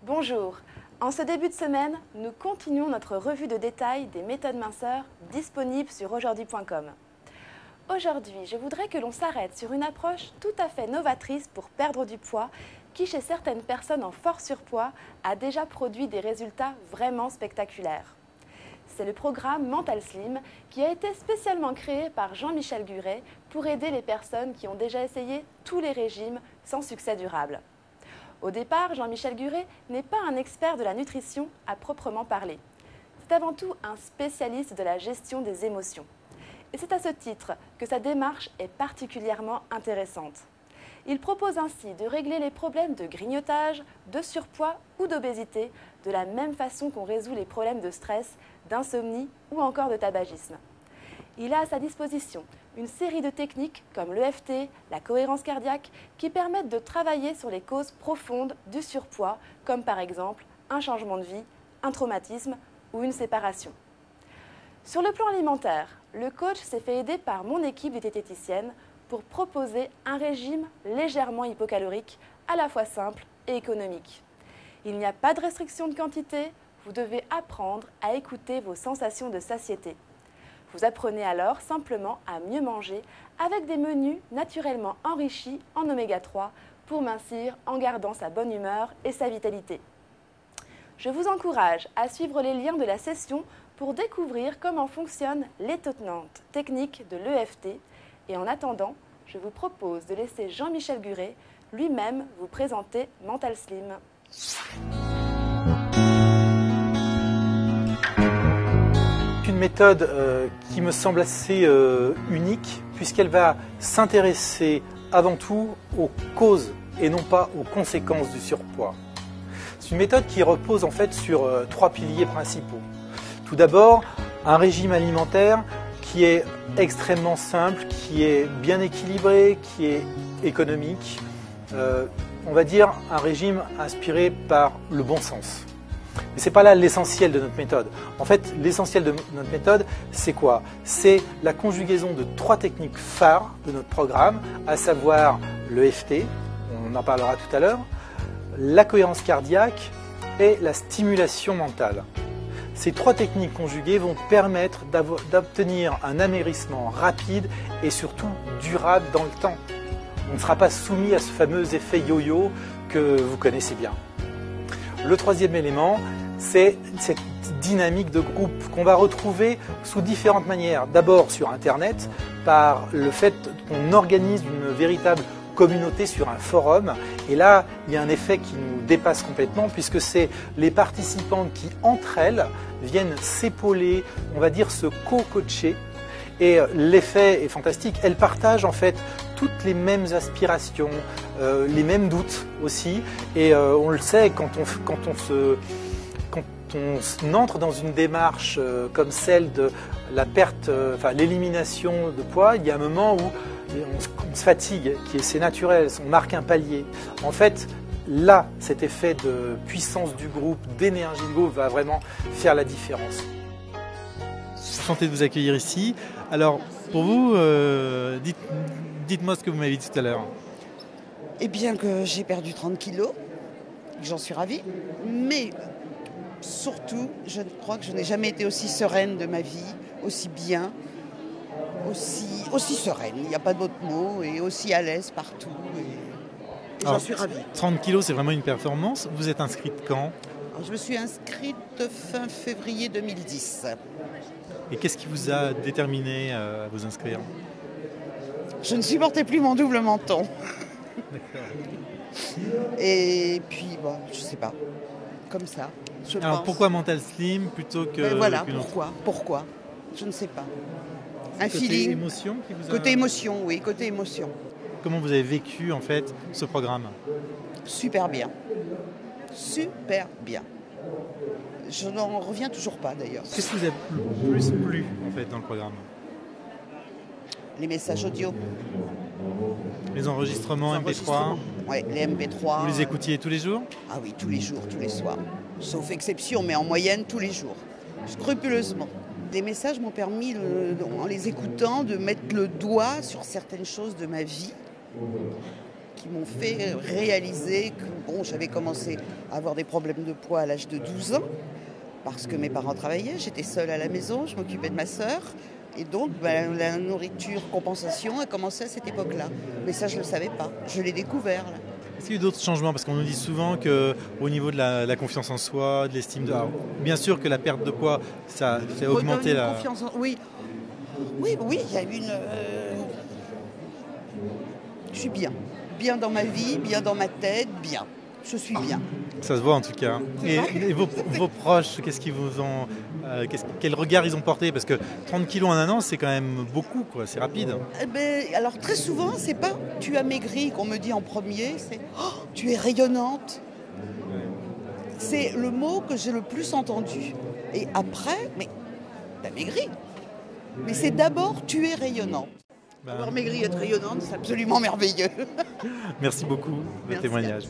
Bonjour, en ce début de semaine, nous continuons notre revue de détail des méthodes minceurs disponibles sur aujourd'hui.com. Aujourd'hui, je voudrais que l'on s'arrête sur une approche tout à fait novatrice pour perdre du poids qui, chez certaines personnes en fort surpoids, a déjà produit des résultats vraiment spectaculaires. C'est le programme Mental Slim qui a été spécialement créé par Jean-Michel Guret pour aider les personnes qui ont déjà essayé tous les régimes sans succès durable. Au départ, Jean-Michel Guret n'est pas un expert de la nutrition à proprement parler. C'est avant tout un spécialiste de la gestion des émotions. Et c'est à ce titre que sa démarche est particulièrement intéressante. Il propose ainsi de régler les problèmes de grignotage, de surpoids ou d'obésité de la même façon qu'on résout les problèmes de stress, d'insomnie ou encore de tabagisme. Il a à sa disposition une série de techniques comme l'EFT, la cohérence cardiaque, qui permettent de travailler sur les causes profondes du surpoids, comme par exemple un changement de vie, un traumatisme ou une séparation. Sur le plan alimentaire, le coach s'est fait aider par mon équipe de diététiciennes pour proposer un régime légèrement hypocalorique, à la fois simple et économique. Il n'y a pas de restriction de quantité, vous devez apprendre à écouter vos sensations de satiété. Vous apprenez alors simplement à mieux manger avec des menus naturellement enrichis en oméga 3 pour mincir en gardant sa bonne humeur et sa vitalité. Je vous encourage à suivre les liens de la session pour découvrir comment fonctionnent l'étonnante technique de l'EFT. Et en attendant, je vous propose de laisser Jean-Michel Guret lui-même vous présenter Mental Slim. Une méthode qui me semble assez unique puisqu'elle va s'intéresser avant tout aux causes et non pas aux conséquences du surpoids. C'est une méthode qui repose en fait sur trois piliers principaux. Tout d'abord, un régime alimentaire qui est extrêmement simple, qui est bien équilibré, qui est économique. On va dire un régime inspiré par le bon sens. Mais ce n'est pas là l'essentiel de notre méthode. En fait, l'essentiel de notre méthode, c'est quoi? C'est la conjugaison de trois techniques phares de notre programme, à savoir l'EFT, on en parlera tout à l'heure, la cohérence cardiaque et la stimulation mentale. Ces trois techniques conjuguées vont permettre d'obtenir un amaigrissement rapide et surtout durable dans le temps. On ne sera pas soumis à ce fameux effet yo-yo que vous connaissez bien. Le troisième élément, c'est cette dynamique de groupe qu'on va retrouver sous différentes manières. D'abord sur Internet, par le fait qu'on organise une véritable communauté sur un forum. Et là, il y a un effet qui nous dépasse complètement puisque c'est les participantes qui, entre elles, viennent s'épauler, on va dire se co-coacher. Et l'effet est fantastique. Elles partagent en fait toutes les mêmes aspirations, les mêmes doutes aussi. Et on le sait, quand on entre dans une démarche comme celle de la perte, l'élimination de poids, il y a un moment où on se fatigue, c'est naturel, on marque un palier. En fait, là, cet effet de puissance du groupe, d'énergie de groupe va vraiment faire la différence. Enchanté de vous accueillir ici. Alors, pour vous, dites-moi ce que vous m'avez dit tout à l'heure. Eh bien que j'ai perdu 30 kilos, j'en suis ravie, mais surtout, je crois que je n'ai jamais été aussi sereine de ma vie, aussi bien, aussi sereine, il n'y a pas d'autre mot, et aussi à l'aise partout. Et j'en suis ravie. 30 kilos, c'est vraiment une performance. Vous êtes inscrite quand? Alors, je me suis inscrite fin février 2010. Et qu'est-ce qui vous a déterminé à vous inscrire? Je ne supportais plus mon double menton. D'accord. Et puis, bon, je sais pas, comme ça. Alors pourquoi Mental Slim plutôt que voilà, qu'une autre? Pourquoi? Je ne sais pas. Un Côté feeling. Émotion qui vous a... Côté émotion, oui, côté émotion. Comment vous avez vécu en fait ce programme? Super bien. Super bien. Je n'en reviens toujours pas d'ailleurs. Qu'est-ce qui vous a le plus plu en fait dans le programme? Les messages audio. Les enregistrements MP3? Oui, les MP3. Vous les écoutiez tous les jours? Ah oui, tous les jours, tous les soirs. Sauf exception, mais en moyenne, tous les jours. Scrupuleusement. Des messages m'ont permis, en les écoutant, de mettre le doigt sur certaines choses de ma vie qui m'ont fait réaliser que bon, j'avais commencé à avoir des problèmes de poids à l'âge de 12 ans, parce que mes parents travaillaient, j'étais seule à la maison, je m'occupais de ma sœur, et donc la nourriture compensation a commencé à cette époque-là. Mais ça, je ne le savais pas, je l'ai découvert là. Est-ce qu'il y a eu d'autres changements? Parce qu'on nous dit souvent qu'au niveau de la confiance en soi, de l'estime de... Alors, bien sûr que la perte de poids, ça fait augmenter la... Confiance en... Oui, oui, il y a eu une... Je suis bien. Bien dans ma vie, bien dans ma tête, bien. Je suis bien. Ça se voit en tout cas. Et vos proches, qu'est-ce qu'ils vous ont... quel regard ils ont porté? Parce que 30 kilos en un an, c'est quand même beaucoup, quoi. C'est rapide. Alors très souvent, c'est pas « tu as maigri » qu'on me dit en premier, c'est oh, « tu es rayonnante ». C'est le mot que j'ai le plus entendu. Et après, mais t'as maigri. Mais c'est d'abord « tu es rayonnante ». Avoir maigri et être rayonnante, c'est absolument merveilleux. Merci beaucoup de votre témoignage.